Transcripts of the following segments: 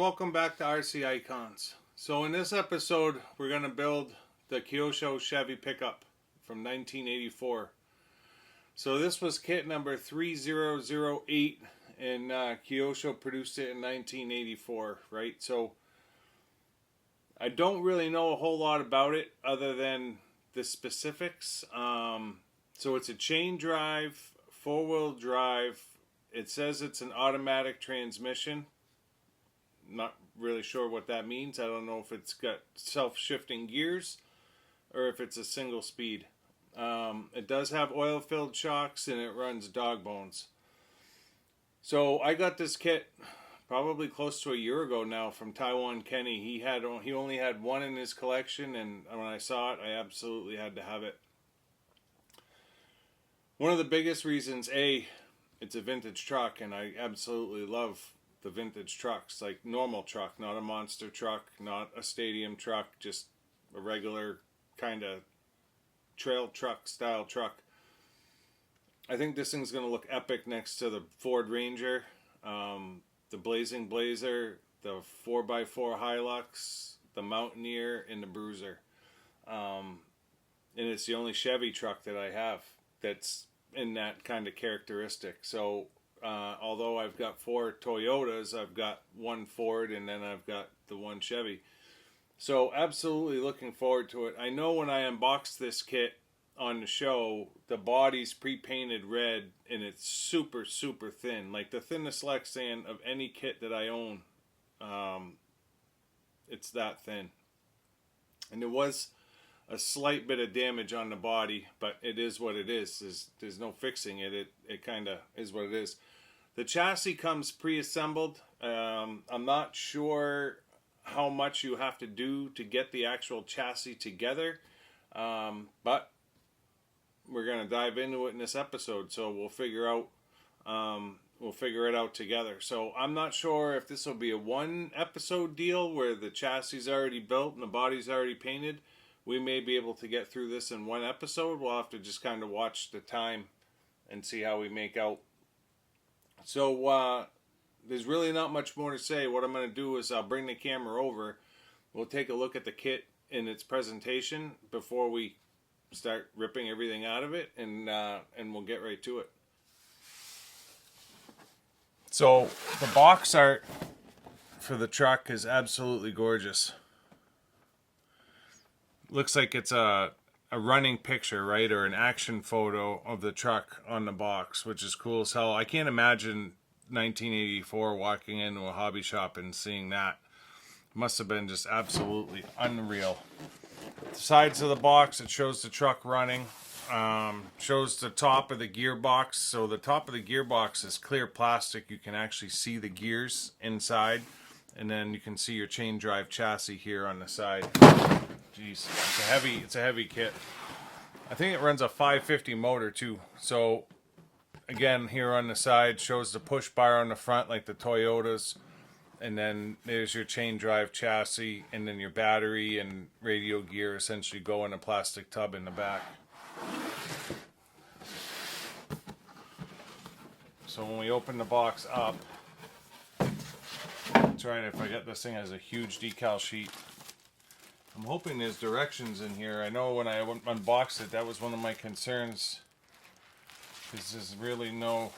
welcome back to RC Icons. So in this episode, we're going to build the Kyosho Chevy pickup from 1984. So this was kit number 3008, and Kyosho produced it in 1984, right? So I don't really know a whole lot about it other than the specifics. So it's a chain drive, four-wheel drive. It says it's an automatic transmission. Not really sure what that means. I don't know if it's got self-shifting gears or if it's a single speed. It does have oil-filled shocks and it runs dog bones. So I got this kit probably close to a year ago now from Taiwan Kenny. He only had one in his collection, and when I saw it, I absolutely had to have it. One of the biggest reasons, it's a vintage truck, and I absolutely love the vintage trucks, like normal truck, not a monster truck, not a stadium truck, just a regular kind of trail truck style truck. I think this thing's going to look epic next to the Ford Ranger, the Blazing Blazer, the 4x4 Hilux, the Mountaineer, and the Bruiser. And it's the only Chevy truck that I have that's in that kind of characteristic. So although I've got 4 Toyotas, I've got 1 Ford, and then I've got the 1 Chevy. So absolutely looking forward to it. I know when I unboxed this kit on the show, the body's pre-painted red, and it's super, super thin. Like the thinnest Lexan of any kit that I own. It's that thin. And there was a slight bit of damage on the body, but it is what it is. There's no fixing it. It kind of is what it is. The chassis comes pre-assembled. I'm not sure how much you have to do to get the actual chassis together, but we're going to dive into it in this episode, so we'll figure it out together. So I'm not sure if this will be a 1 episode deal where the chassis is already built and the body's already painted. We may be able to get through this in 1 episode. We'll have to just kind of watch the time and see how we make out. So there's really not much more to say. What I'm going to do is I'll bring the camera over. We'll take a look at the kit in its presentation before we start ripping everything out of it, and we'll get right to it. So the box art for the truck is absolutely gorgeous. Looks like it's a running picture, right, or an action photo of the truck on the box, which is cool as hell. I can't imagine 1984 walking into a hobby shop and seeing that. Must have been just absolutely unreal. The sides of the box, it shows the truck running. Shows the top of the gearbox. So the top of the gearbox is clear plastic. You can actually see the gears inside, and then you can see your chain drive chassis here on the side. Jeez, it's a heavy kit. I think it runs a 550 motor too. So again, here on the side shows the push bar on the front like the Toyotas, and then there's your chain drive chassis, and then your battery and radio gear essentially go in a plastic tub in the back. So when we open the box up, trying if I get this thing as a huge decal sheet. I'm hoping there's directions in here. I know when I unboxed it, that was one of my concerns. There's really no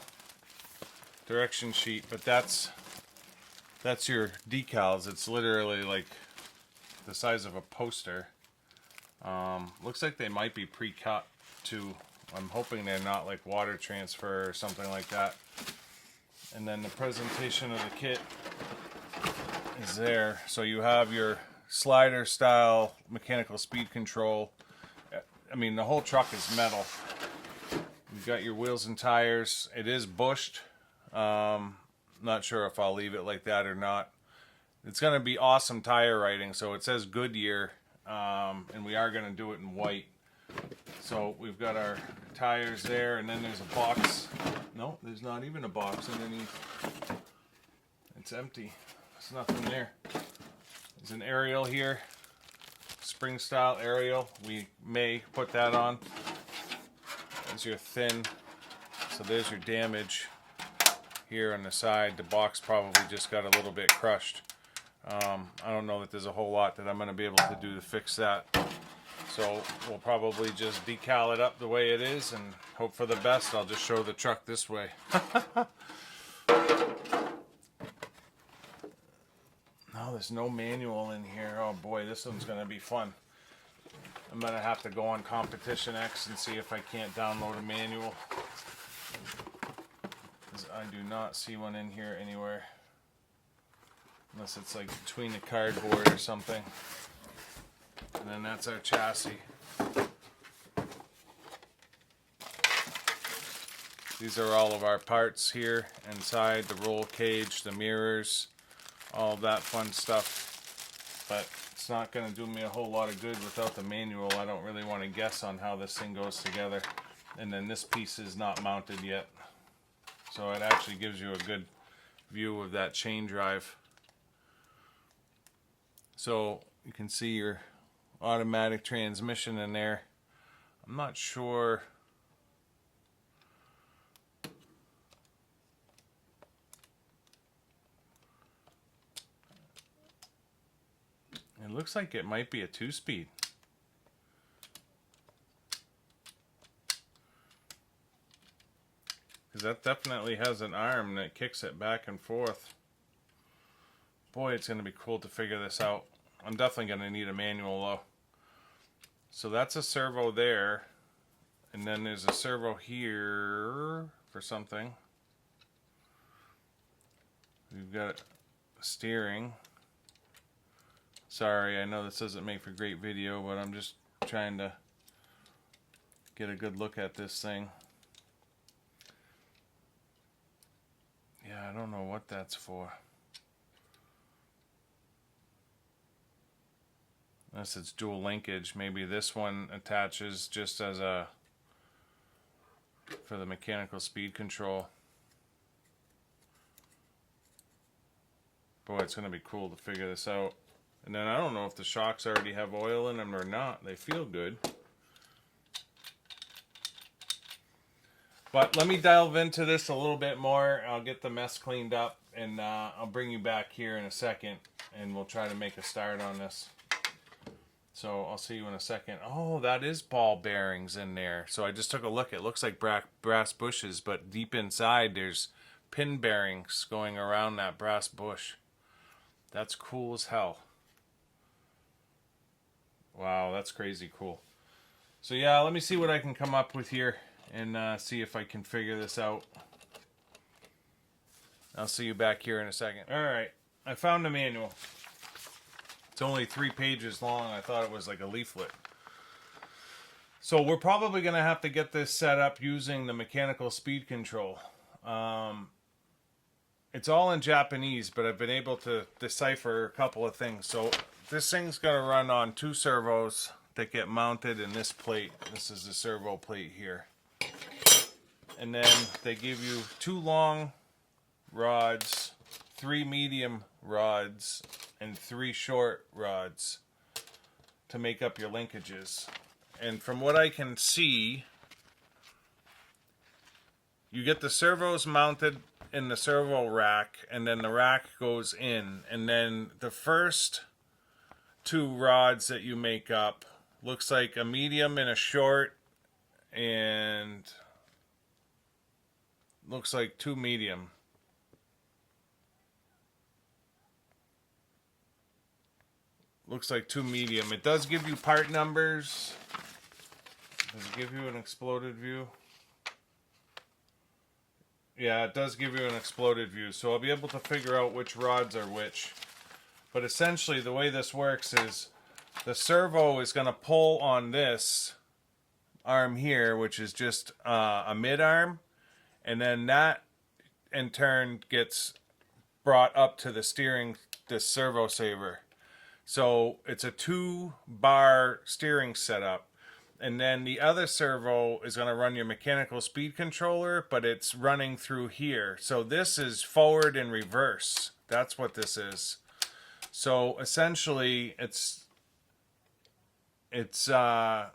direction sheet, but that's your decals. It's literally like the size of a poster. Looks like they might be pre-cut too. I'm hoping they're not like water transfer or something like that. And then the presentation of the kit is there. So you have your slider style mechanical speed control. I mean, the whole truck is metal. You've got your wheels and tires. It is bushed. Not sure if I'll leave it like that or not. It's going to be awesome tire writing. So it says Goodyear, and we are going to do it in white. So we've got our tires there, and then there's a box. No, there's not even a box underneath. It's empty. There's nothing there. There's an aerial here, spring style aerial. We may put that on. There's your thin. So there's your damage here on the side. The box probably just got a little bit crushed. I don't know that there's a whole lot that I'm going to be able to do to fix that. So we'll probably just decal it up the way it is and hope for the best. I'll just show the truck this way. No, there's no manual in here. Oh boy, this one's going to be fun. I'm going to have to go on Competition X and see if I can't download a manual. 'Cause I do not see one in here anywhere. Unless it's like between the cardboard or something. And then that's our chassis. These are all of our parts here inside, the roll cage, the mirrors, all that fun stuff. But it's not going to do me a whole lot of good without the manual. I don't really want to guess on how this thing goes together. And then this piece is not mounted yet. So it actually gives you a good view of that chain drive. So you can see your automatic transmission in there. I'm not sure. It looks like it might be a 2-speed. Because that definitely has an arm that kicks it back and forth. Boy, it's going to be cool to figure this out. I'm definitely going to need a manual though. So that's a servo there. And then there's a servo here for something. We've got steering. Sorry, I know this doesn't make for great video, but I'm just trying to get a good look at this thing. Yeah, I don't know what that's for. Unless it's dual linkage. Maybe this one attaches just as a for the mechanical speed control. Boy, it's going to be cool to figure this out. And then I don't know if the shocks already have oil in them or not. They feel good. But let me delve into this a little bit more. I'll get the mess cleaned up and I'll bring you back here in a second and we'll try to make a start on this. So I'll see you in a second. Oh, that is ball bearings in there. So I just took a look. It looks like brass bushes, but deep inside there's pin bearings going around that brass bush. That's cool as hell. Wow, that's crazy cool. So yeah, let me see what I can come up with here and see if I can figure this out. I'll see you back here in a second. Alright, I found the manual. It's only 3 pages long. I thought it was like a leaflet. So we're probably going to have to get this set up using the mechanical speed control. It's all in Japanese, but I've been able to decipher a couple of things. So this thing's going to run on 2 servos that get mounted in this plate. This is the servo plate here. And then they give you 2 long rods, 3 medium rods, and 3 short rods to make up your linkages. And from what I can see, you get the servos mounted in the servo rack, and then the rack goes in, and then the first 2 rods that you make up looks like a medium and a short, and looks like 2 medium. Looks like 2 medium. It does give you part numbers. Does it give you an exploded view? Yeah, it does give you an exploded view. So I'll be able to figure out which rods are which. But essentially the way this works is the servo is going to pull on this arm here, which is just a mid arm. And then that in turn gets brought up to the steering, this servo saver. So it's a 2-bar steering setup. And then the other servo is going to run your mechanical speed controller, but it's running through here. So this is forward and reverse. That's what this is. So essentially it's a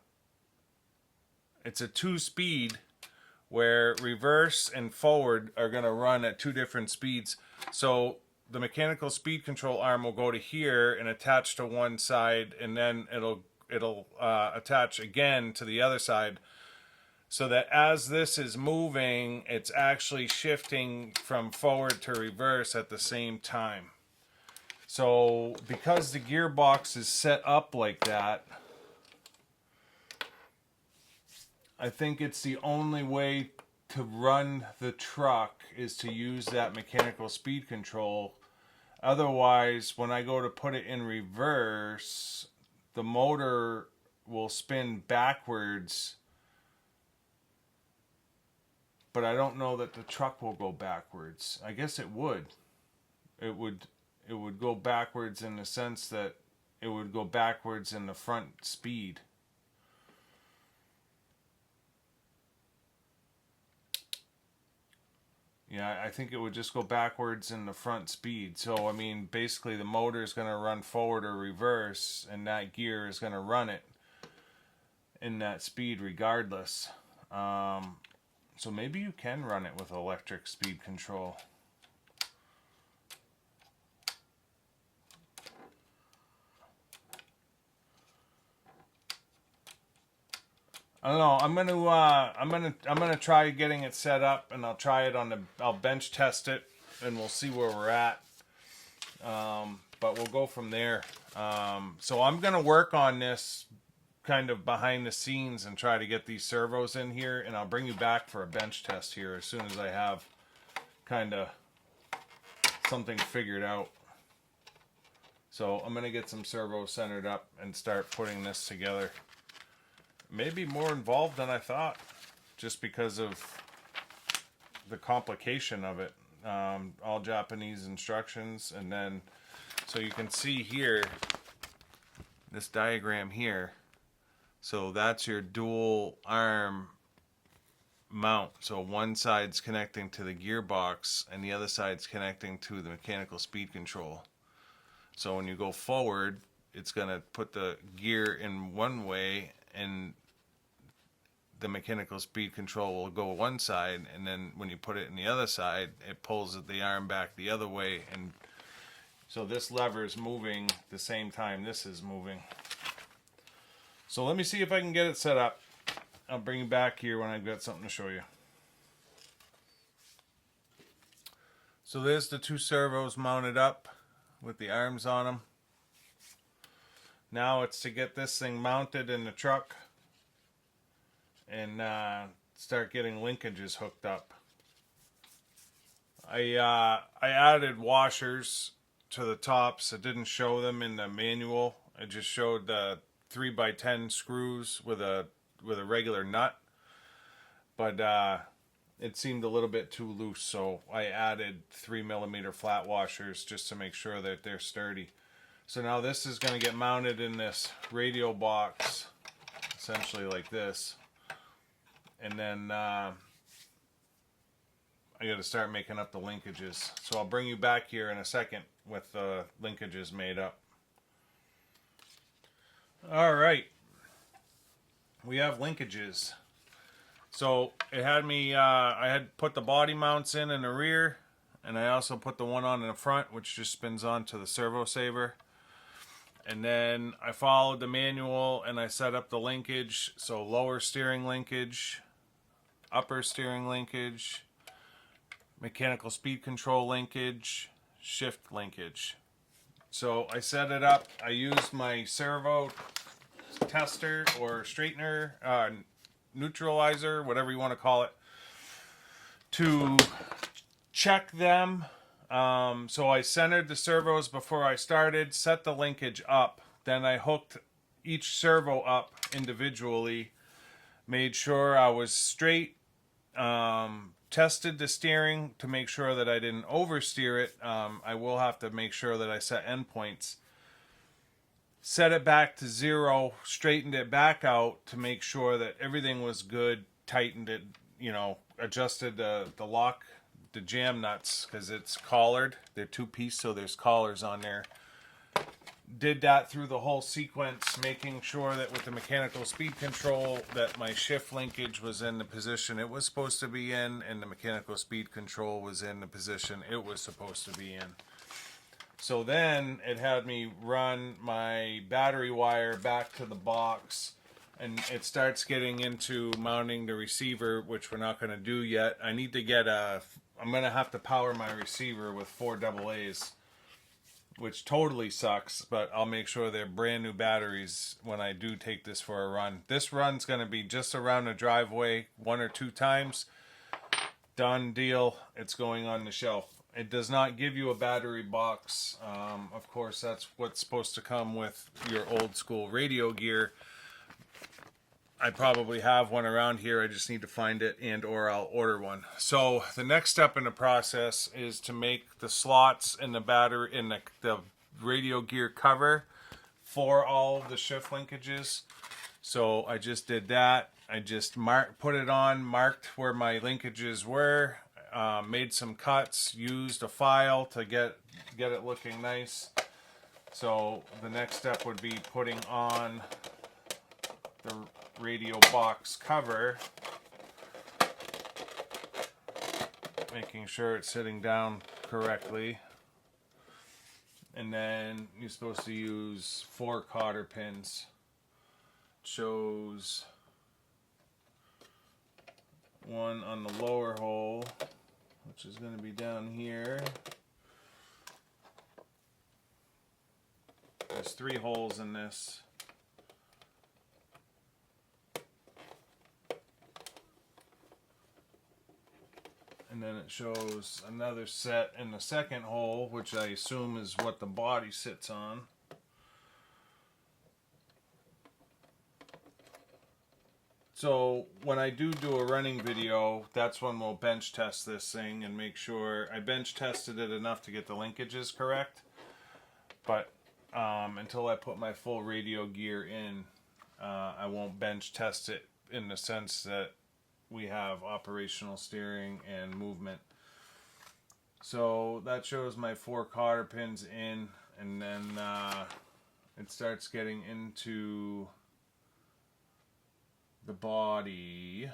2-speed where reverse and forward are going to run at 2 different speeds. So the mechanical speed control arm will go to here and attach to one side, and then it'll attach again to the other side, so that as this is moving, it's actually shifting from forward to reverse at the same time. So because the gearbox is set up like that, I think it's the only way to run the truck is to use that mechanical speed control. Otherwise, when I go to put it in reverse, the motor will spin backwards, but I don't know that the truck will go backwards. I guess it would. It would go backwards in the sense that it would go backwards in the front speed. Yeah, I think it would just go backwards in the front speed. So, I mean, basically the motor is going to run forward or reverse, and that gear is going to run it in that speed regardless. So maybe you can run it with electric speed control. I don't know. I'm gonna try getting it set up, and I'll try it on the. I'll bench test it, and we'll see where we're at. But we'll go from there. So I'm gonna work on this kind of behind the scenes and try to get these servos in here, and I'll bring you back for a bench test here as soon as I have kind of something figured out. So I'm gonna get some servos centered up and start putting this together. Maybe more involved than I thought, just because of the complication of it. All Japanese instructions, and then so you can see here this diagram here. So that's your dual arm mount. So one side's connecting to the gearbox and the other side's connecting to the mechanical speed control. So when you go forward, it's gonna put the gear in one way, and the mechanical speed control will go one side, and then when you put it in the other side, it pulls the arm back the other way, and so this lever is moving the same time this is moving. So let me see if I can get it set up. I'll bring you back here when I've got something to show you. So there's the two servos mounted up with the arms on them. Now it's to get this thing mounted in the truck and start getting linkages hooked up. I added washers to the tops. I didn't show them in the manual. I just showed the 3x10 screws with a regular nut, but it seemed a little bit too loose, so I added 3mm flat washers just to make sure that they're sturdy. So now this is going to get mounted in this radio box, essentially like this. And then I got to start making up the linkages. So I'll bring you back here in a second with the linkages made up. All right. We have linkages. So it had me, I had put the body mounts in the rear, and I also put the one on in the front, which just spins onto the servo saver. And then I followed the manual and I set up the linkage. So lower steering linkage, upper steering linkage, mechanical speed control linkage, shift linkage. So I set it up. I used my servo tester or straightener, neutralizer, whatever you want to call it, to check them. So I centered the servos before I started, set the linkage up, then I hooked each servo up individually, made sure I was straight, tested the steering to make sure that I didn't oversteer it. I will have to make sure that I set endpoints. Set it back to 0, straightened it back out to make sure that everything was good, tightened it, adjusted the lock, the jam nuts, because it's collared. They're 2-piece, so there's collars on there. Did that through the whole sequence, making sure that with the mechanical speed control that my shift linkage was in the position it was supposed to be in, and the mechanical speed control was in the position it was supposed to be in. So then it had me run my battery wire back to the box, and it starts getting into mounting the receiver, which we're not going to do yet. I need to get I'm going to have to power my receiver with 4 AA's, which totally sucks, but I'll make sure they're brand new batteries when I do take this for a run. This run's going to be just around the driveway 1 or 2 times. Done deal. It's going on the shelf. It does not give you a battery box. Of course, that's what's supposed to come with your old school radio gear. I probably have one around here. I just need to find it and or I'll order one. So the next step in the process is to make the slots in the battery in the radio gear cover for all of the shift linkages. So I just did that. I just put it on, marked where my linkages were, made some cuts, used a file to get it looking nice. So the next step would be putting on the radio box cover, making sure it's sitting down correctly, and then you're supposed to use 4 cotter pins. Shows one on the lower hole, which is going to be down here. There's 3 holes in this. And then it shows another set in the second hole, which I assume is what the body sits on. So when I do a running video, that's when we'll bench test this thing and make sure. I bench tested it enough to get the linkages correct, but until I put my full radio gear in, I won't bench test it in the sense that we have operational steering and movement. So that shows my 4 cotter pins in, and then it starts getting into the body.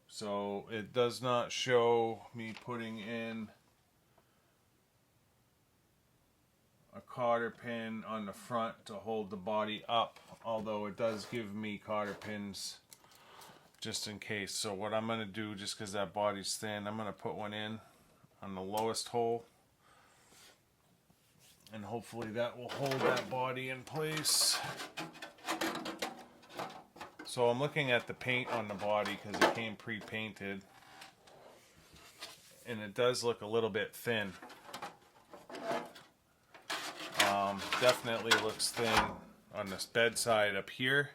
So it does not show me putting in a cotter pin on the front to hold the body up, although it does give me cotter pins just in case. So what I'm going to do, just because that body's thin, I'm going to put one in on the lowest hole, and hopefully that will hold that body in place. So I'm looking at the paint on the body because it came pre-painted, and it does look a little bit thin. Definitely looks thin on this bedside up here.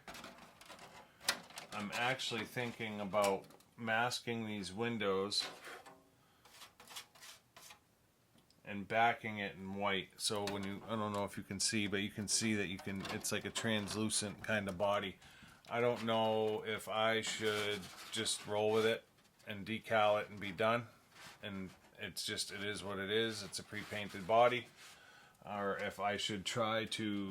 I'm actually thinking about masking these windows and backing it in white. So when you, I don't know if you can see, but you can see that it's like a translucent kind of body. I don't know if I should just roll with it and decal it and be done. And it is what it is. It's a pre-painted body. Or if I should try to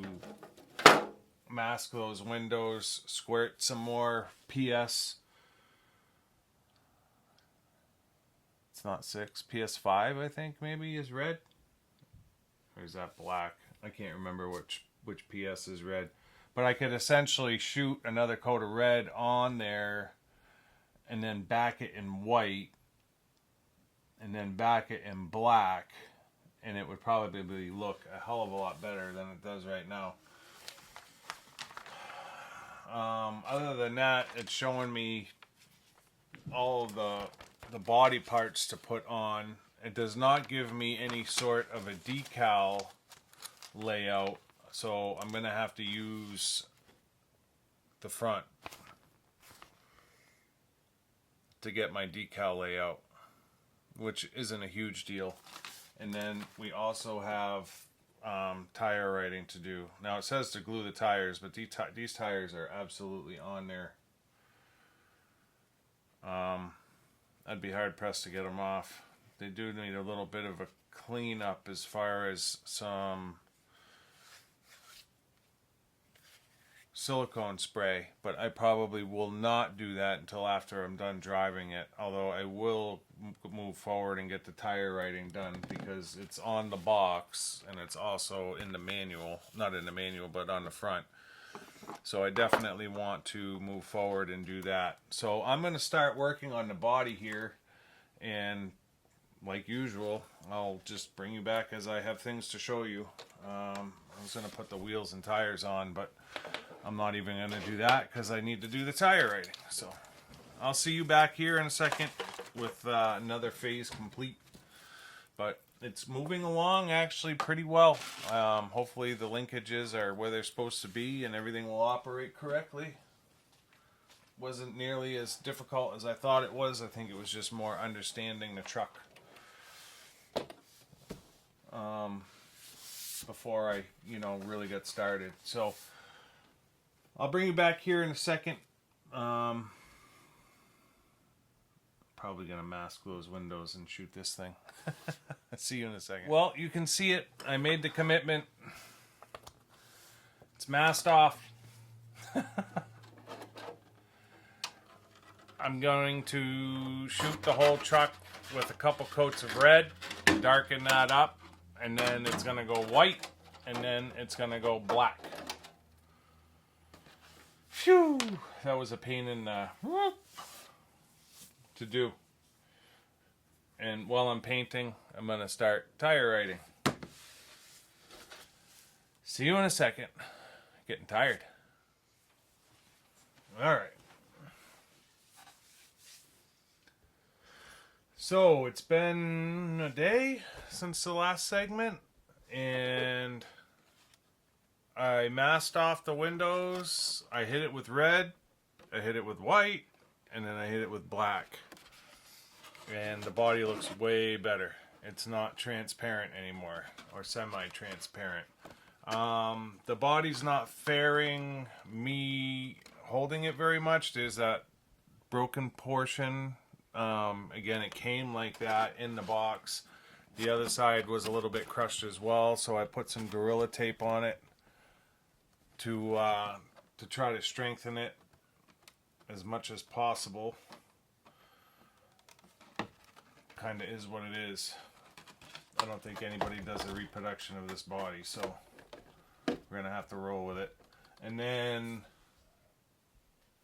mask those windows, squirt some more PS. It's not 6. PS5, I think, maybe, is red. Or is that black? I can't remember which PS is red. But I could essentially shoot another coat of red on there and then back it in white and then back it in black, and it would probably look a hell of a lot better than it does right now. Other than that, it's showing me all of the body parts to put on. It does not give me any sort of a decal layout, so I'm going to have to use the front to get my decal layout, which isn't a huge deal. And then we also have tire writing to do. Now it says to glue the tires, but these tires are absolutely on there. I'd be hard pressed to get them off. They do need a little bit of a cleanup as far as some silicone spray, but I probably will not do that until after I'm done driving it, although I will move forward and get the tire writing done because it's on the box and it's also in the manual, not in the manual but on the front. So I definitely want to move forward and do that. So I'm going to start working on the body here, and like usual, I'll just bring you back as I have things to show you. I was going to put the wheels and tires on, but I'm not even going to do that because I need to do the tire writing. So I'll see you back here in a second with another phase complete. But it's moving along actually pretty well. Hopefully the linkages are where they're supposed to be and everything will operate correctly. Wasn't nearly as difficult as I thought it was. I think it was just more understanding the truck before I, really got started. So I'll bring you back here in a second. Probably gonna mask those windows and shoot this thing. See you in a second. Well, you can see it. I made the commitment. It's masked off. I'm going to shoot the whole truck with a couple coats of red, darken that up, and then it's gonna go white, and then it's gonna go black. Phew, that was a pain in the to do. And while I'm painting, I'm gonna start tire writing. See you in a second. Getting tired. All right. So it's been a day since the last segment, and I masked off the windows. I hit it with red, I hit it with white, and then I hit it with black. And the body looks way better. It's not transparent anymore, or semi-transparent. The body's not fairing me holding it very much. There's that broken portion. Again, it came like that in the box. The other side was a little bit crushed as well, so I put some Gorilla Tape on it to try to strengthen it as much as possible. Kind of is what it is. I don't think anybody does a reproduction of this body, so we're gonna have to roll with it. And then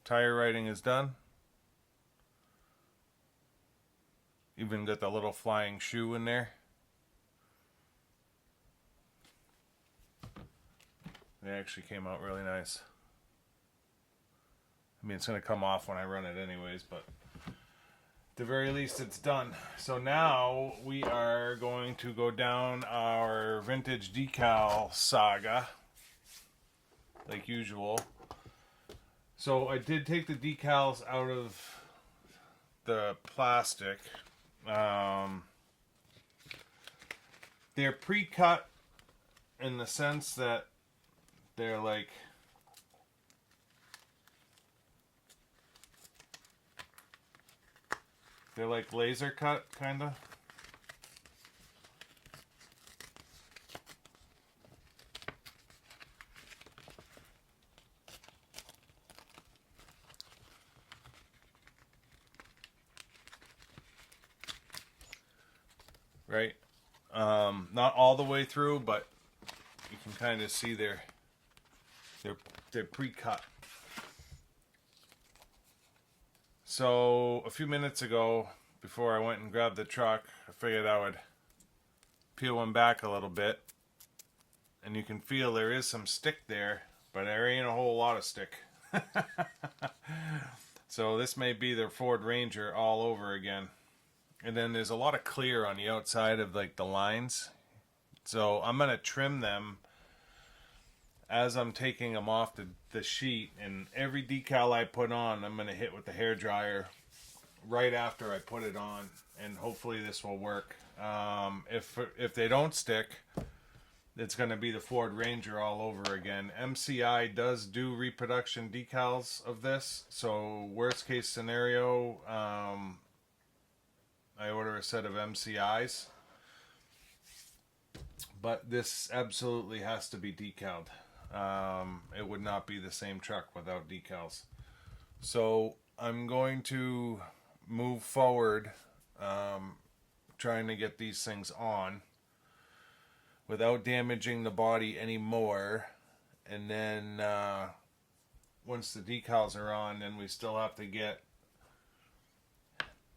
tire writing is done. Even got the little flying shoe in there. They actually came out really nice. I mean, it's going to come off when I run it anyways, but at the very least it's done. So now we are going to go down our vintage decal saga, like usual. So I did take the decals out of the plastic. They're pre-cut in the sense that they're like laser cut, kind of. Right? Not all the way through, but you can kind of see they're pre-cut. So a few minutes ago, before I went and grabbed the truck, I figured I would peel one back a little bit, and you can feel there is some stick there, but there ain't a whole lot of stick. So this may be the Ford Ranger all over again. And then there's a lot of clear on the outside of like the lines. So I'm going to trim them as I'm taking them off the sheet. And every decal I put on, I'm going to hit with the hairdryer right after I put it on. And hopefully this will work. If they don't stick, it's going to be the Ford Ranger all over again. MCI does do reproduction decals of this. So worst case scenario, I order a set of MCIs, but this absolutely has to be decaled. it would not be the same truck without decals. So I'm going to move forward, trying to get these things on without damaging the body anymore. And then once the decals are on, then we still have to get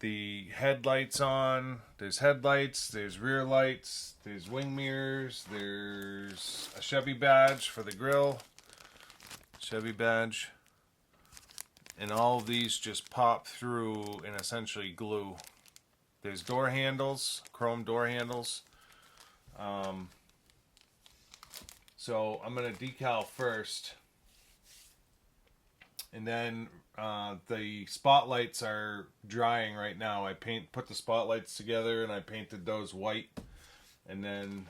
the headlights on. There's headlights, there's rear lights, there's wing mirrors, there's a Chevy badge for the grill, Chevy badge, and all of these just pop through and essentially glue. There's door handles, chrome door handles. So I'm going to decal first, and then the spotlights are drying right now. I put the spotlights together and I painted those white, and then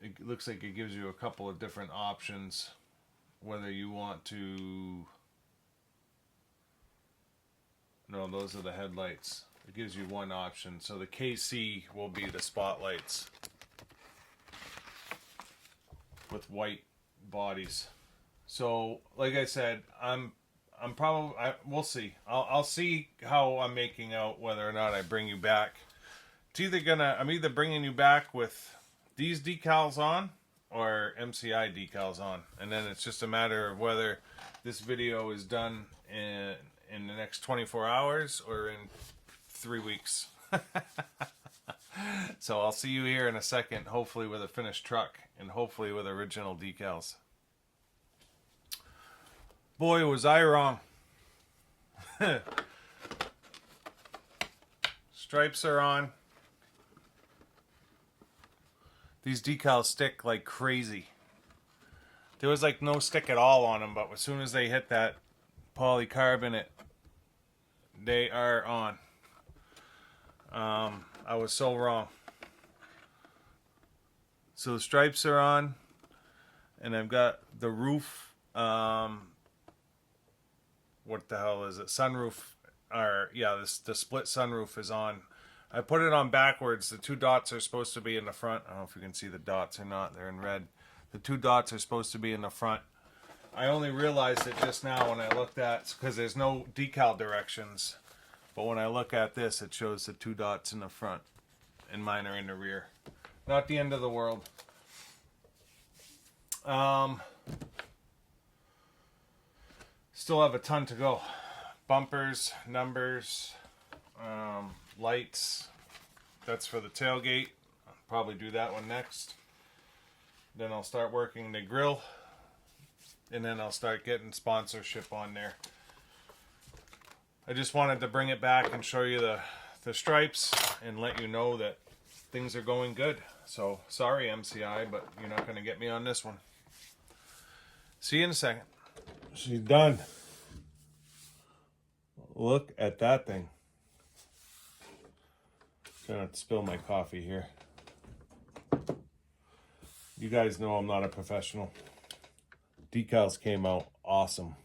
it looks like it gives you a couple of different options whether you want to. No, those are the headlights. It gives you one option. So the KC will be the spotlights with white bodies. So, like I said, we'll see. I'll see how I'm making out whether or not I bring you back. I'm either bringing you back with these decals on or MCI decals on, and then it's just a matter of whether this video is done in the next 24 hours or in 3 weeks. So I'll see you here in a second, hopefully with a finished truck and hopefully with original decals. Boy, was I wrong. Stripes are on. These decals stick like crazy. There was like no stick at all on them, but as soon as they hit that polycarbonate, they are on. I was so wrong. So the stripes are on, and I've got the roof, what the hell is it? Sunroof, the split sunroof is on. I put it on backwards. The two dots are supposed to be in the front. I don't know if you can see the dots or not. They're in red. The two dots are supposed to be in the front. I only realized it just now when I looked at, because there's no decal directions. But when I look at this, it shows the two dots in the front, and mine are in the rear. Not the end of the world. Still have a ton to go. Bumpers, numbers, lights. That's for the tailgate. I'll probably do that one next. Then I'll start working the grill, and then I'll start getting sponsorship on there. I just wanted to bring it back and show you the stripes and let you know that things are going good. So sorry MCI, but you're not going to get me on this one. See you in a second. She's done. Look at that thing. Trying not to spill my coffee here. You guys know I'm not a professional. Decals came out awesome.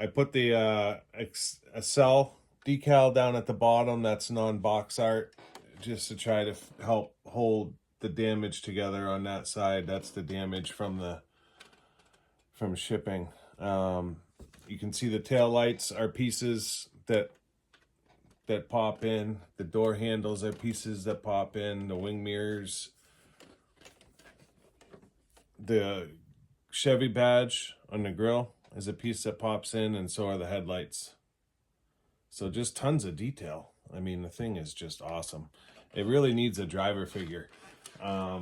I put the Excel decal down at the bottom. That's non-box art, just to try to help hold the damage together on that side. That's the damage from shipping. You can see the tail lights are pieces that pop in. The door handles are pieces that pop in. The wing mirrors. The Chevy badge on the grill is a piece that pops in, and so are the headlights. So just tons of detail. I mean, the thing is just awesome. It really needs a driver figure. I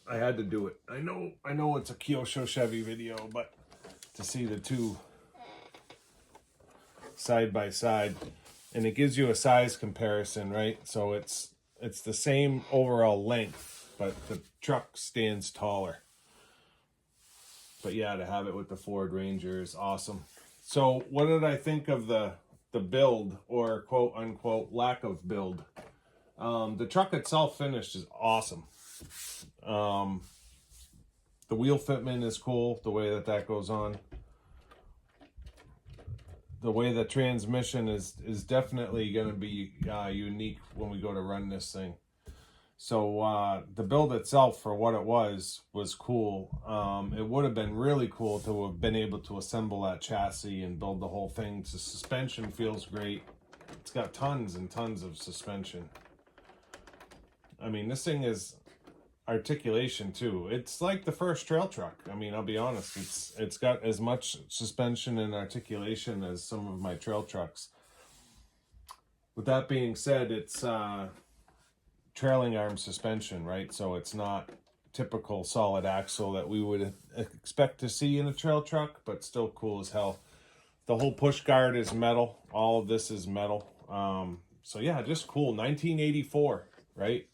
had to do it. I know it's a Kyosho Chevy video, but to see the two side by side, and it gives you a size comparison, right? So it's the same overall length, but the truck stands taller. But yeah, to have it with the Ford Ranger is awesome. So what did I think of the build, or quote unquote lack of build? The truck itself finished is awesome. The wheel fitment is cool, the way that goes on. The way the transmission is definitely going to be unique when we go to run this thing. So the build itself, for what it was cool. It would have been really cool to have been able to assemble that chassis and build the whole thing. The suspension feels great. It's got tons and tons of suspension. I mean, this thing is articulation too. It's like the first trail truck. I mean, I'll be honest. It's got as much suspension and articulation as some of my trail trucks. With that being said, it's trailing arm suspension, right? So it's not typical solid axle that we would expect to see in a trail truck, but still cool as hell. The whole push guard is metal. All of this is metal. So yeah, just cool. 1984, right?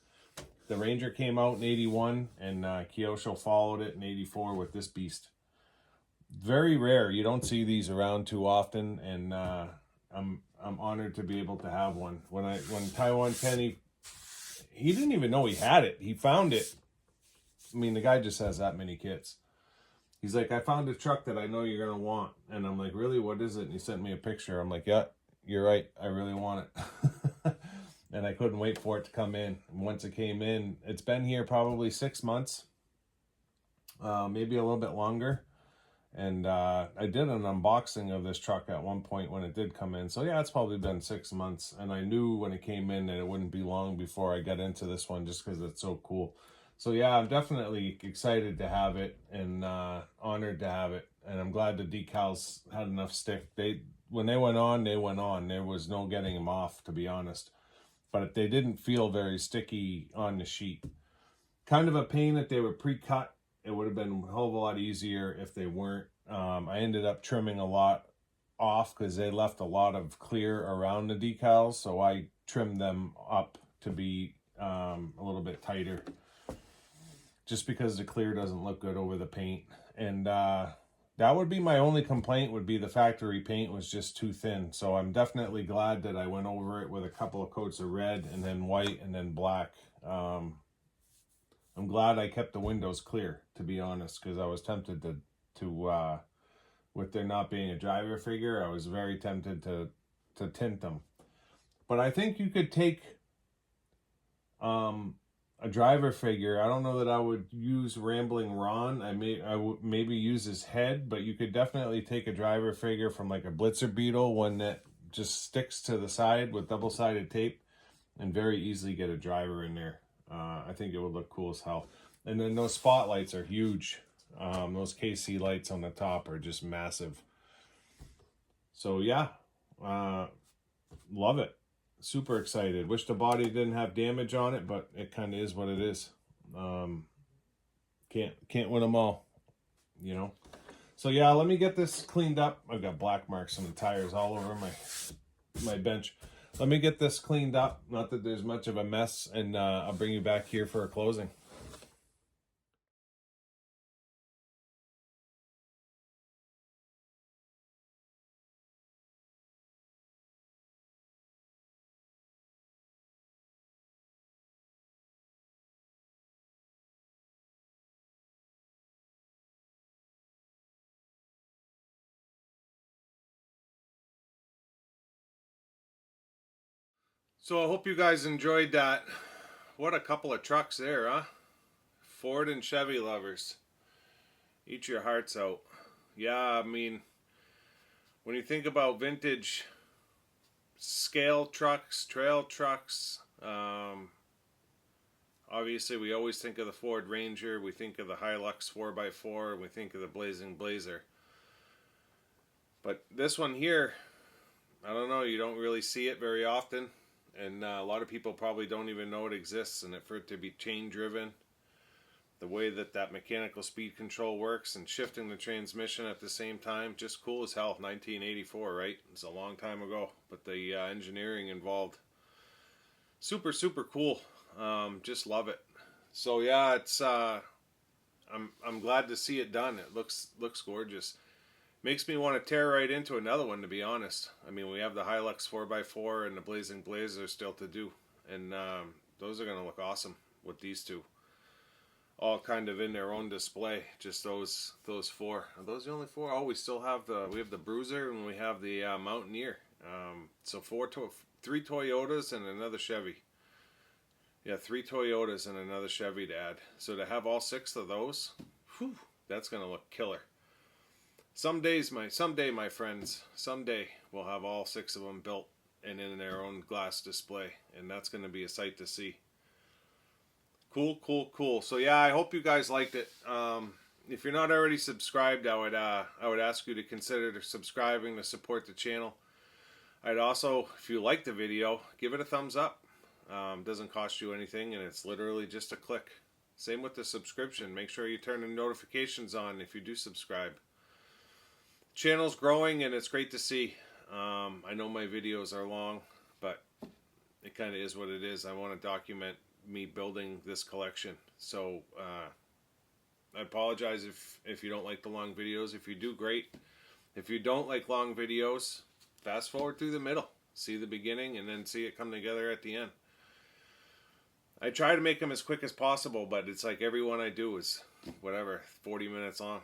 The Ranger came out in 81, and Kyosho followed it in 84 with this beast. Very rare. You don't see these around too often, and I'm honored to be able to have one. When Taiwan Kenny, he didn't even know he had it. He found it. I mean, the guy just has that many kits. He's like, I found a truck that I know you're going to want. And I'm like, really? What is it? And he sent me a picture. I'm like, yeah, you're right. I really want it. And I couldn't wait for it to come in. And once it came in, it's been here probably 6 months, maybe a little bit longer. And I did an unboxing of this truck at one point when it did come in. So yeah, it's probably been 6 months. And I knew when it came in that it wouldn't be long before I got into this one, just because it's so cool. So yeah, I'm definitely excited to have it, and honored to have it. And I'm glad the decals had enough stick. When they went on, they went on. There was no getting them off, to be honest. But they didn't feel very sticky on the sheet. Kind of a pain that they were pre-cut. It would have been a hell of a lot easier if they weren't. I ended up trimming a lot off because they left a lot of clear around the decals. So I trimmed them up to be a little bit tighter, just because the clear doesn't look good over the paint. And that would be my only complaint, would be the factory paint was just too thin. So I'm definitely glad that I went over it with a couple of coats of red and then white and then black. I'm glad I kept the windows clear, to be honest, because I was tempted to with there not being a driver figure, I was very tempted to tint them. But I think you could take a driver figure. I don't know that I would use Rambling Ron. I would maybe use his head, but you could definitely take a driver figure from like a Blitzer Beetle, one that just sticks to the side with double-sided tape, and very easily get a driver in there. I think it would look cool as hell. And then those spotlights are huge. Those KC lights on the top are just massive. So yeah, love it. Super excited. Wish the body didn't have damage on it, but it kind of is what it is. Can't win them all, you know. So yeah, let me get this cleaned up. I've got black marks on the tires all over my bench. Let me get this cleaned up. Not that there's much of a mess, and I'll bring you back here for a closing. So I hope you guys enjoyed that. What a couple of trucks there, huh? Ford and Chevy lovers. Eat your hearts out. Yeah, I mean, when you think about vintage scale trucks, trail trucks, obviously we always think of the Ford Ranger, we think of the Hilux 4x4, and we think of the Blazing Blazer. But this one here, I don't know, you don't really see it very often. And a lot of people probably don't even know it exists, and for it to be chain driven, the way that mechanical speed control works and shifting the transmission at the same time, just cool as hell. 1984, right? It's a long time ago, but the engineering involved, super cool. Just love it. So yeah, it's I'm glad to see it done. It looks gorgeous. Makes me want to tear right into another one, to be honest. I mean, we have the Hilux 4x4 and the Blazing Blazer still to do. And those are going to look awesome with these two. All kind of in their own display. Just those four. Are those the only four? Oh, we still have we have the Bruiser and we have the Mountaineer. So three Toyotas and another Chevy. Yeah, 3 Toyotas and another Chevy to add. So to have all 6 of those, whew, that's gonna look killer. Someday, my friends, someday we'll have all 6 of them built and in their own glass display, and that's gonna be a sight to see. Cool, cool, cool. So yeah, I hope you guys liked it. If you're not already subscribed, I would ask you to consider subscribing to support the channel. I'd also, if you like the video, give it a thumbs up. Doesn't cost you anything, and it's literally just a click. Same with the subscription. Make sure you turn the notifications on if you do subscribe. Channel's growing, and it's great to see. I know my videos are long, but it kind of is what it is. I want to document me building this collection. So I apologize if you don't like the long videos. If you do, great. If you don't like long videos, fast forward through the middle. See the beginning and then see it come together at the end. I try to make them as quick as possible, but it's like every one I do is, whatever, 40 minutes long.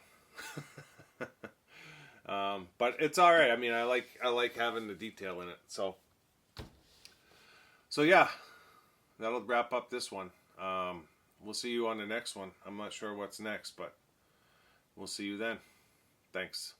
But it's all right. I mean, I like having the detail in it. So yeah, that'll wrap up this one. We'll see you on the next one. I'm not sure what's next, but we'll see you then. Thanks.